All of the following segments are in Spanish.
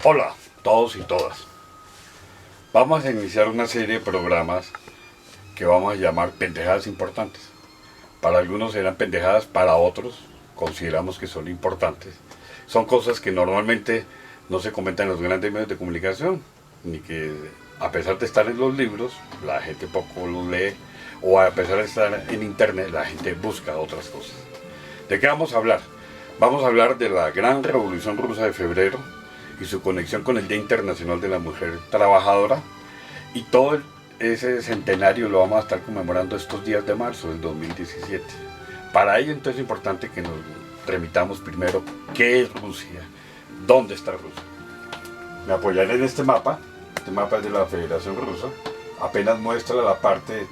Hola, todos y todas. Vamos a iniciar una serie de programas que vamos a llamar pendejadas importantes. Para algunos serán pendejadas, para otros consideramos que son importantes. Son cosas que normalmente no se comentan en los grandes medios de comunicación, ni que a pesar de estar en los libros, la gente poco los lee, o a pesar de estar en internet, la gente busca otras cosas. ¿De qué vamos a hablar? Vamos a hablar de la gran revolución rusa de febrero y su conexión con el Día Internacional de la Mujer Trabajadora, y todo ese centenario lo vamos a estar conmemorando estos días de marzo del 2017. Para ello entonces es importante que nos remitamos primero qué es Rusia, dónde está Rusia. Me apoyaré en este mapa es de la Federación Rusa, apenas muestra la parte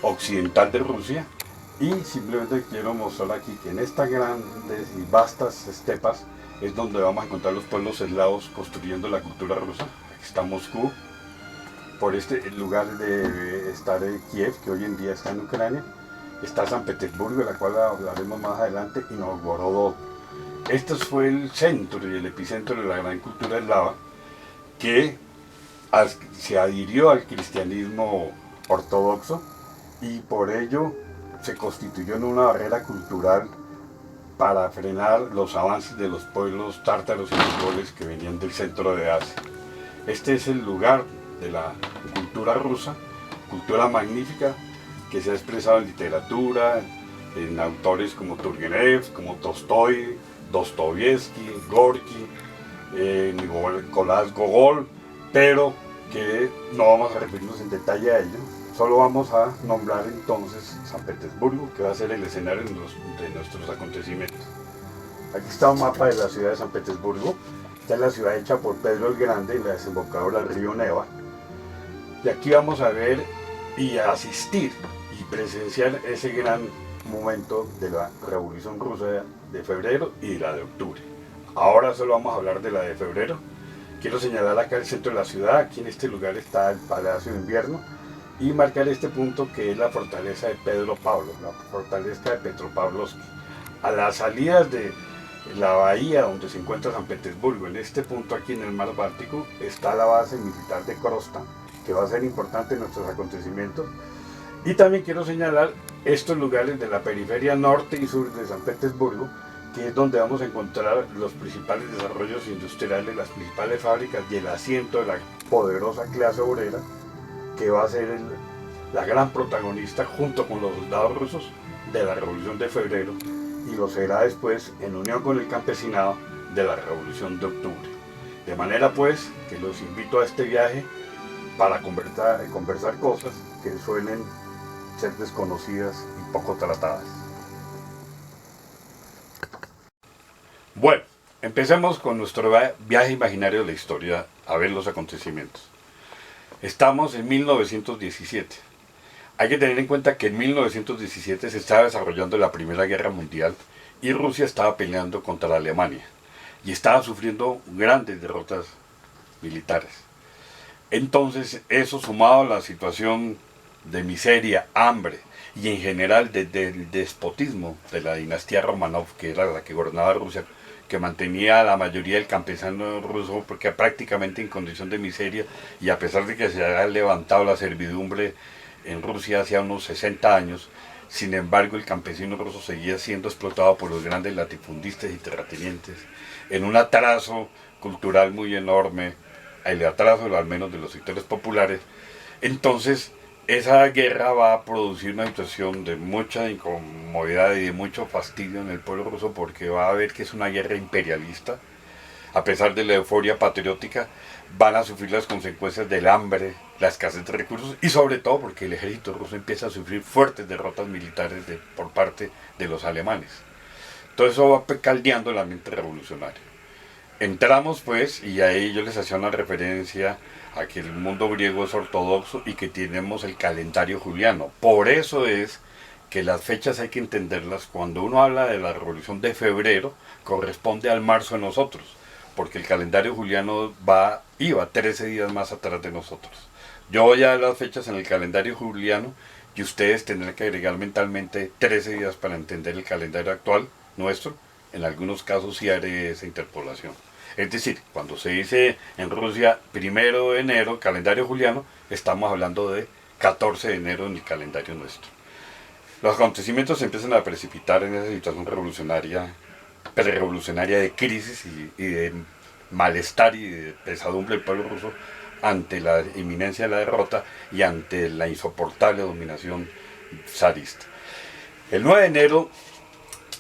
occidental de Rusia, y simplemente quiero mostrar aquí que en estas grandes y vastas estepas es donde vamos a encontrar los pueblos eslavos construyendo la cultura rusa. Aquí está Moscú, por este lugar de estar Kiev, que hoy en día está en Ucrania. Está San Petersburgo, de la cual hablaremos más adelante, y Novgorod. Este fue el centro y el epicentro de la gran cultura eslava que se adhirió al cristianismo ortodoxo, y por ello se constituyó en una barrera cultural para frenar los avances de los pueblos tártaros y mongoles que venían del centro de Asia. Este es el lugar de la cultura rusa, cultura magnífica que se ha expresado en literatura, en autores como Turgenev, como Tolstoy, Dostoyevsky, Gorky, Nicolás Gogol, pero que no vamos a referirnos en detalle a ello. Solo vamos a nombrar entonces San Petersburgo, que va a ser el escenario de nuestros acontecimientos. Aquí está un mapa de la ciudad de San Petersburgo. Esta es la ciudad hecha por Pedro el Grande en la desembocadura del río Neva. Y aquí vamos a ver y a asistir y presenciar ese gran momento de la Revolución Rusa de febrero y la de octubre. Ahora solo vamos a hablar de la de febrero. Quiero señalar acá el centro de la ciudad. Aquí en este lugar está el Palacio de Invierno, y marcar este punto que es la fortaleza de Pedro Pablo, la fortaleza de Petropavlovsk. A las salidas de la bahía donde se encuentra San Petersburgo, en este punto aquí en el mar Báltico, está la base militar de Krosta, que va a ser importante en nuestros acontecimientos. Y también quiero señalar estos lugares de la periferia norte y sur de San Petersburgo, que es donde vamos a encontrar los principales desarrollos industriales, las principales fábricas y el asiento de la poderosa clase obrera, que va a ser la gran protagonista junto con los soldados rusos de la Revolución de Febrero, y lo será después en unión con el campesinado de la Revolución de Octubre. De manera pues que los invito a este viaje para conversar cosas que suelen ser desconocidas y poco tratadas. Bueno, empecemos con nuestro viaje imaginario de la historia a ver los acontecimientos. Estamos en 1917. Hay que tener en cuenta que en 1917 se estaba desarrollando la Primera Guerra Mundial y Rusia estaba peleando contra Alemania y estaba sufriendo grandes derrotas militares. Entonces, eso sumado a la situación de miseria, hambre y en general del despotismo de la dinastía Romanov, que era la que gobernaba Rusia, que mantenía a la mayoría del campesino ruso porque prácticamente en condición de miseria, y a pesar de que se había levantado la servidumbre en Rusia hace unos 60 años, sin embargo el campesino ruso seguía siendo explotado por los grandes latifundistas y terratenientes, en un atraso cultural muy enorme, el atraso al menos de los sectores populares. Entonces esa guerra va a producir una situación de mucha incomodidad y de mucho fastidio en el pueblo ruso, porque va a ver que es una guerra imperialista. A pesar de la euforia patriótica, van a sufrir las consecuencias del hambre, la escasez de recursos, y sobre todo porque el ejército ruso empieza a sufrir fuertes derrotas militares por parte de los alemanes. Todo eso va caldeando el ambiente revolucionario. Entramos pues, y ahí yo les hacía una referencia a que el mundo griego es ortodoxo y que tenemos el calendario juliano. Por eso es que las fechas hay que entenderlas. Cuando uno habla de la revolución de febrero, corresponde al marzo de nosotros, porque el calendario juliano iba 13 días más atrás de nosotros. Yo voy a dar las fechas en el calendario juliano y ustedes tendrán que agregar mentalmente 13 días para entender el calendario actual nuestro. En algunos casos sí haré esa interpolación. Es decir, cuando se dice en Rusia 1 de enero, calendario juliano, estamos hablando de 14 de enero en el calendario nuestro. Los acontecimientos se empiezan a precipitar en esa situación revolucionaria, prerevolucionaria de crisis y de malestar y de pesadumbre del pueblo ruso ante la inminencia de la derrota y ante la insoportable dominación zarista. El 9 de enero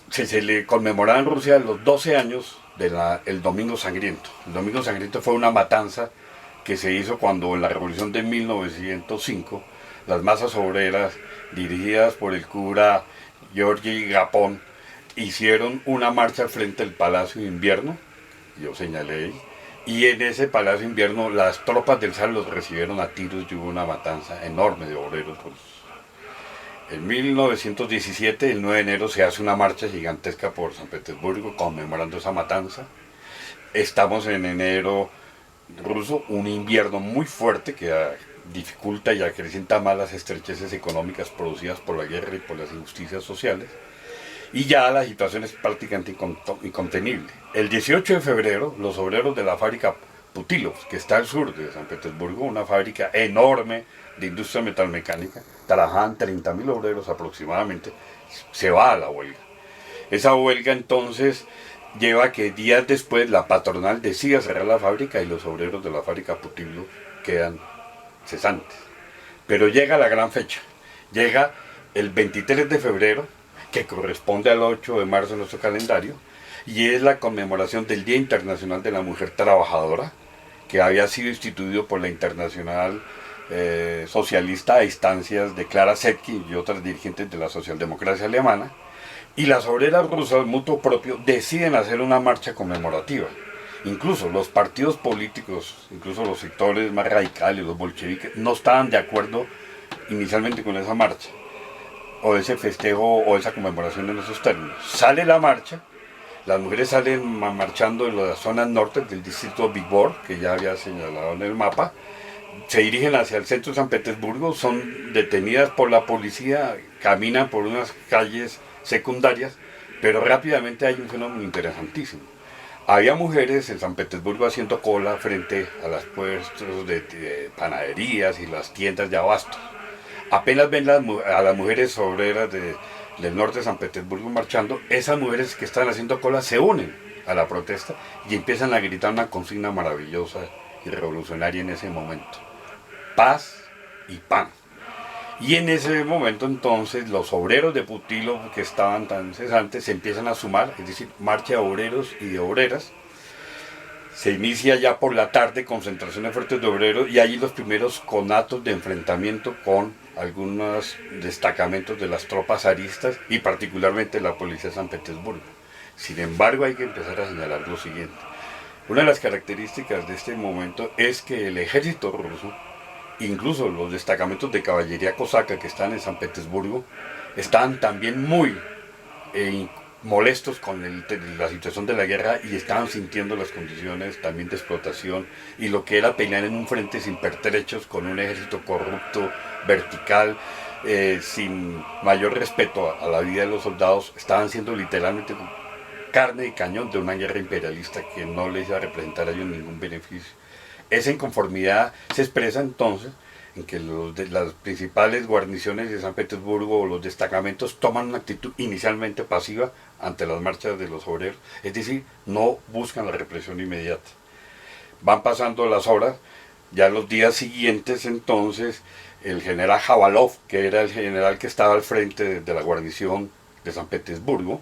se le conmemoraba en Rusia los 12 años del Domingo Sangriento. El Domingo Sangriento fue una matanza que se hizo cuando en la revolución de 1905 las masas obreras dirigidas por el cura Georgi Gapón hicieron una marcha al frente del Palacio de Invierno, yo señalé ahí, y en ese Palacio de Invierno las tropas del zar los recibieron a tiros y hubo una matanza enorme de obreros rusos. En 1917, el 9 de enero, se hace una marcha gigantesca por San Petersburgo conmemorando esa matanza. Estamos en enero ruso, un invierno muy fuerte que dificulta y acrecenta más las estrecheces económicas producidas por la guerra y por las injusticias sociales. Y ya la situación es prácticamente incontenible. El 18 de febrero, los obreros de la fábrica Putilov, que está al sur de San Petersburgo, una fábrica enorme de industria metalmecánica, trabajaban 30.000 obreros aproximadamente, se va a la huelga. Esa huelga entonces lleva a que días después la patronal decida cerrar la fábrica y los obreros de la fábrica Putilov quedan cesantes. Pero llega la gran fecha, llega el 23 de febrero, que corresponde al 8 de marzo en nuestro calendario, y es la conmemoración del Día Internacional de la Mujer Trabajadora, que había sido instituido por la Internacional Socialista a instancias de Clara Zetkin y otras dirigentes de la socialdemocracia alemana, y las obreras rusas, mutuo propio, deciden hacer una marcha conmemorativa. Incluso los partidos políticos, incluso los sectores más radicales, los bolcheviques, no estaban de acuerdo inicialmente con esa marcha, o ese festejo, o esa conmemoración en esos términos. Sale la marcha, las mujeres salen marchando en las zonas norte del distrito Viborg, que ya había señalado en el mapa, se dirigen hacia el centro de San Petersburgo, son detenidas por la policía, caminan por unas calles secundarias, pero rápidamente hay un fenómeno interesantísimo. Había mujeres en San Petersburgo haciendo cola frente a los puestos de panaderías y las tiendas de abastos. Apenas ven a las mujeres obreras del norte de San Petersburgo marchando, esas mujeres que están haciendo cola se unen a la protesta y empiezan a gritar una consigna maravillosa y revolucionaria en ese momento: paz y pan. Y en ese momento entonces los obreros de Putilov, que estaban tan cesantes, se empiezan a sumar, es decir, marcha de obreros y de obreras. Se inicia ya por la tarde concentraciones fuertes de obreros y allí los primeros conatos de enfrentamiento con algunos destacamentos de las tropas zaristas y particularmente la policía de San Petersburgo. Sin embargo, hay que empezar a señalar lo siguiente. Una de las características de este momento es que el ejército ruso, incluso los destacamentos de caballería cosaca que están en San Petersburgo, están también muy molestos con la situación de la guerra y estaban sintiendo las condiciones también de explotación y lo que era pelear en un frente sin pertrechos con un ejército corrupto, vertical, sin mayor respeto a la vida de los soldados. Estaban siendo literalmente carne y cañón de una guerra imperialista que no les iba a representar a ellos ningún beneficio. Esa inconformidad se expresa entonces en que las principales guarniciones de San Petersburgo o los destacamentos toman una actitud inicialmente pasiva ante las marchas de los obreros, es decir, no buscan la represión inmediata. Van pasando las horas, ya los días siguientes entonces el general Jabalov, que era el general que estaba al frente de la guarnición de San Petersburgo,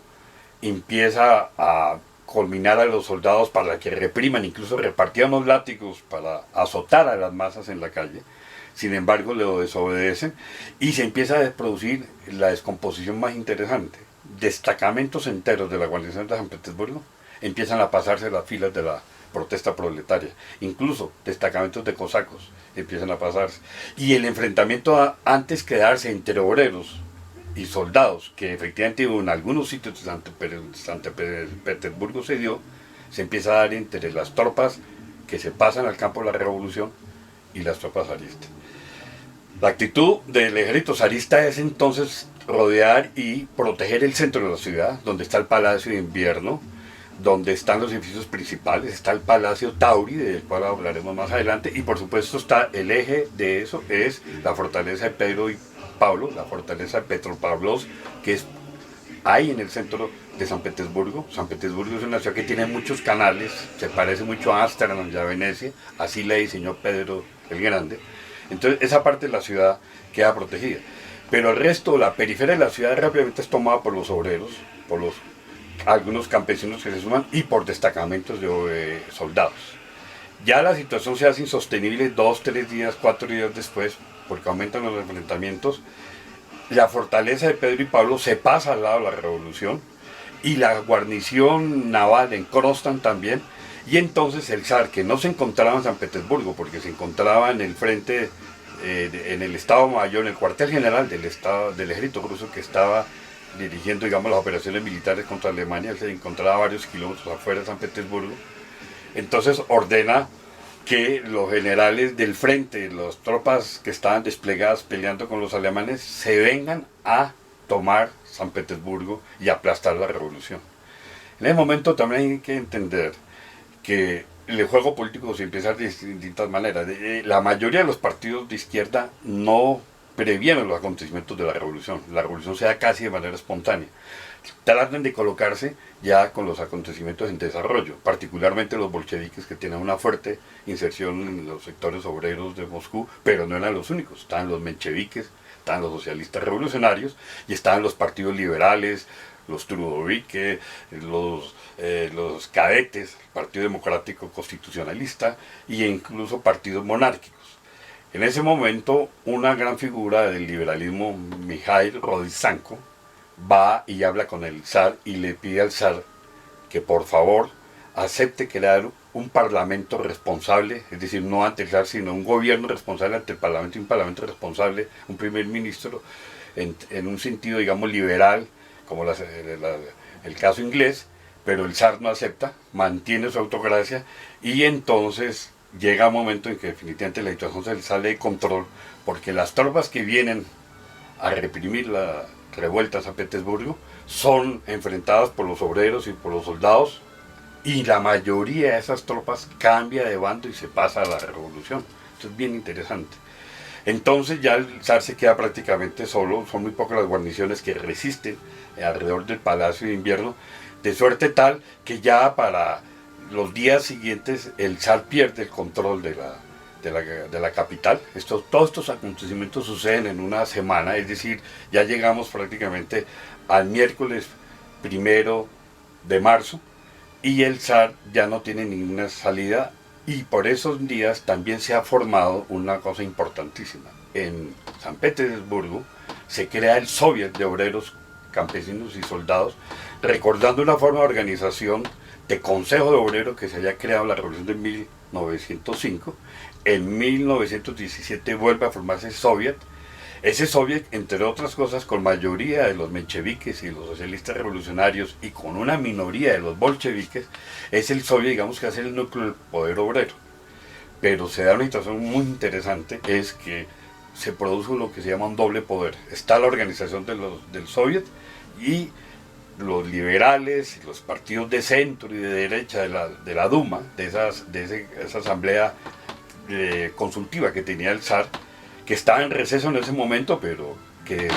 empieza a culminar a los soldados para que repriman, incluso repartían los látigos para azotar a las masas en la calle. Sin embargo, le desobedecen y se empieza a producir la descomposición más interesante. Destacamentos enteros de la guarnición de San Petersburgo empiezan a pasarse las filas de la protesta proletaria. Incluso destacamentos de cosacos empiezan a pasarse. Y el enfrentamiento antes que darse entre obreros y soldados, que efectivamente en algunos sitios de San Petersburgo se dio, se empieza a dar entre las tropas que se pasan al campo de la revolución y las tropas zaristas. La actitud del ejército zarista es entonces rodear y proteger el centro de la ciudad, donde está el Palacio de Invierno, donde están los edificios principales, está el Palacio Tauri, del cual hablaremos más adelante, y por supuesto está el eje de eso, es la fortaleza de Pedro y Pablo, la fortaleza de Petropavlovsk, que es ahí en el centro de San Petersburgo. San Petersburgo es una ciudad que tiene muchos canales, se parece mucho a Ámsterdam y a Venecia, así la diseñó Pedro el Grande. Entonces esa parte de la ciudad queda protegida. Pero el resto, la periferia de la ciudad rápidamente es tomada por los obreros, por algunos campesinos que se suman y por destacamentos de soldados. Ya la situación se hace insostenible 2, 3 días, 4 días después, porque aumentan los enfrentamientos. La fortaleza de Pedro y Pablo se pasa al lado de la revolución y la guarnición naval en Kronstadt también. Y entonces el zar, que no se encontraba en San Petersburgo, porque se encontraba en el frente, en el Estado Mayor, en el cuartel general del ejército ruso, que estaba dirigiendo, digamos, las operaciones militares contra Alemania. Él se encontraba a varios kilómetros afuera de San Petersburgo. Entonces ordena que los generales del frente, las tropas que estaban desplegadas peleando con los alemanes, se vengan a tomar San Petersburgo y aplastar la revolución. En ese momento también hay que entender que el juego político se empieza de distintas maneras. La mayoría de los partidos de izquierda no previenen los acontecimientos de la revolución. La revolución se da casi de manera espontánea. Tratan de colocarse ya con los acontecimientos en desarrollo, particularmente los bolcheviques, que tienen una fuerte inserción en los sectores obreros de Moscú, pero no eran los únicos. Estaban los mencheviques, estaban los socialistas revolucionarios y estaban los partidos liberales, los trudoviques, los cadetes, el Partido Democrático Constitucionalista e incluso partidos monárquicos. En ese momento, una gran figura del liberalismo, Mikhail Rodizhenko, va y habla con el zar y le pide al zar que por favor acepte crear un parlamento responsable, es decir, no ante el zar, sino un gobierno responsable ante el parlamento y un parlamento responsable, un primer ministro en un sentido, digamos, liberal, como el caso inglés, pero el zar no acepta, mantiene su autocracia y entonces llega un momento en que definitivamente la situación se sale de control, porque las tropas que vienen a reprimir la revuelta a San Petersburgo son enfrentadas por los obreros y por los soldados, y la mayoría de esas tropas cambia de bando y se pasa a la revolución. Esto es bien interesante. Entonces ya el zar se queda prácticamente solo, son muy pocas las guarniciones que resisten alrededor del Palacio de Invierno, de suerte tal que ya para los días siguientes el zar pierde el control de la capital. Todos estos acontecimientos suceden en una semana, es decir, ya llegamos prácticamente al miércoles 1 de marzo y el zar ya no tiene ninguna salida, y por esos días también se ha formado una cosa importantísima. En San Petersburgo se crea el Soviet de Obreros, Campesinos y Soldados, recordando una forma de organización de Consejo de Obreros que se había creado en la Revolución de 1905. En 1917 vuelve a formarse el Soviet. Ese Soviet, entre otras cosas, con mayoría de los mencheviques y los socialistas revolucionarios y con una minoría de los bolcheviques, es el Soviet, digamos, que hace el núcleo del poder obrero. Pero se da una situación muy interesante, es que se produce lo que se llama un doble poder. Está la organización del Soviet y los liberales y los partidos de centro y de derecha de la Duma, de esa asamblea consultiva que tenía el zar, que estaba en receso en ese momento, pero que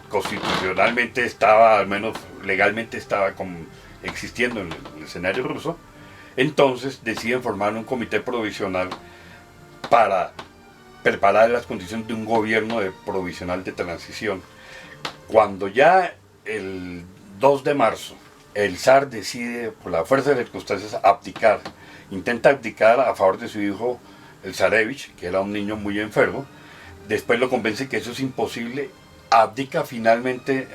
constitucionalmente estaba, al menos legalmente estaba existiendo en el escenario ruso. Entonces deciden formar un comité provisional para preparar las condiciones de un gobierno provisional de transición. Cuando ya el 2 de marzo el zar decide, por la fuerza de circunstancias, abdicar, intenta abdicar a favor de su hijo, el zarevich, que era un niño muy enfermo. Después lo convence que eso es imposible, abdica finalmente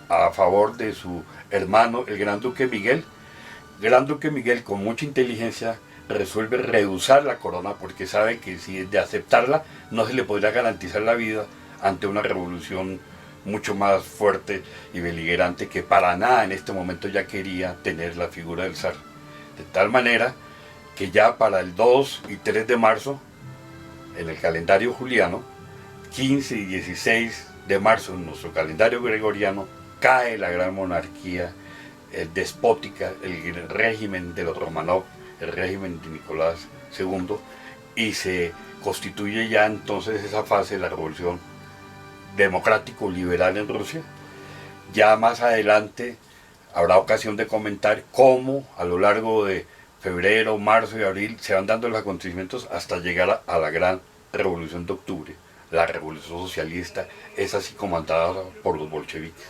a favor de su hermano, el Gran Duque Miguel. Gran Duque Miguel, con mucha inteligencia, resuelve rehusar la corona porque sabe que si de aceptarla no se le podría garantizar la vida ante una revolución mucho más fuerte y beligerante, que para nada en este momento ya quería tener la figura del zar. De tal manera que ya para el 2 y 3 de marzo, en el calendario juliano, 15 y 16 de marzo en nuestro calendario gregoriano, cae la gran monarquía despótica, el régimen de los Romanov, el régimen de Nicolás II, y se constituye ya entonces esa fase de la revolución democrático-liberal en Rusia. Ya más adelante habrá ocasión de comentar cómo a lo largo de febrero, marzo y abril se van dando los acontecimientos hasta llegar a la gran revolución de octubre, la revolución socialista, es así comandada por los bolcheviques.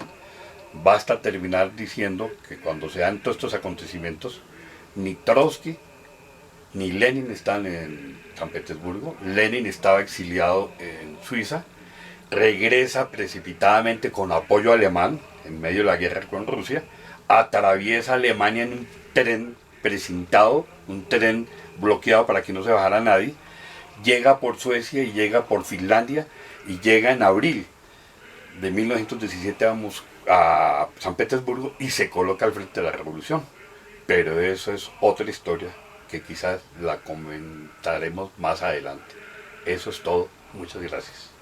Basta terminar diciendo que cuando se dan todos estos acontecimientos, ni Trotsky ni Lenin están en San Petersburgo. Lenin estaba exiliado en Suiza, regresa precipitadamente con apoyo alemán en medio de la guerra con Rusia, atraviesa Alemania en un tren precintado, un tren bloqueado para que no se bajara nadie, llega por Suecia y llega por Finlandia y llega en abril de 1917 a San Petersburgo y se coloca al frente de la revolución. Pero eso es otra historia que quizás la comentaremos más adelante. Eso es todo. Muchas gracias.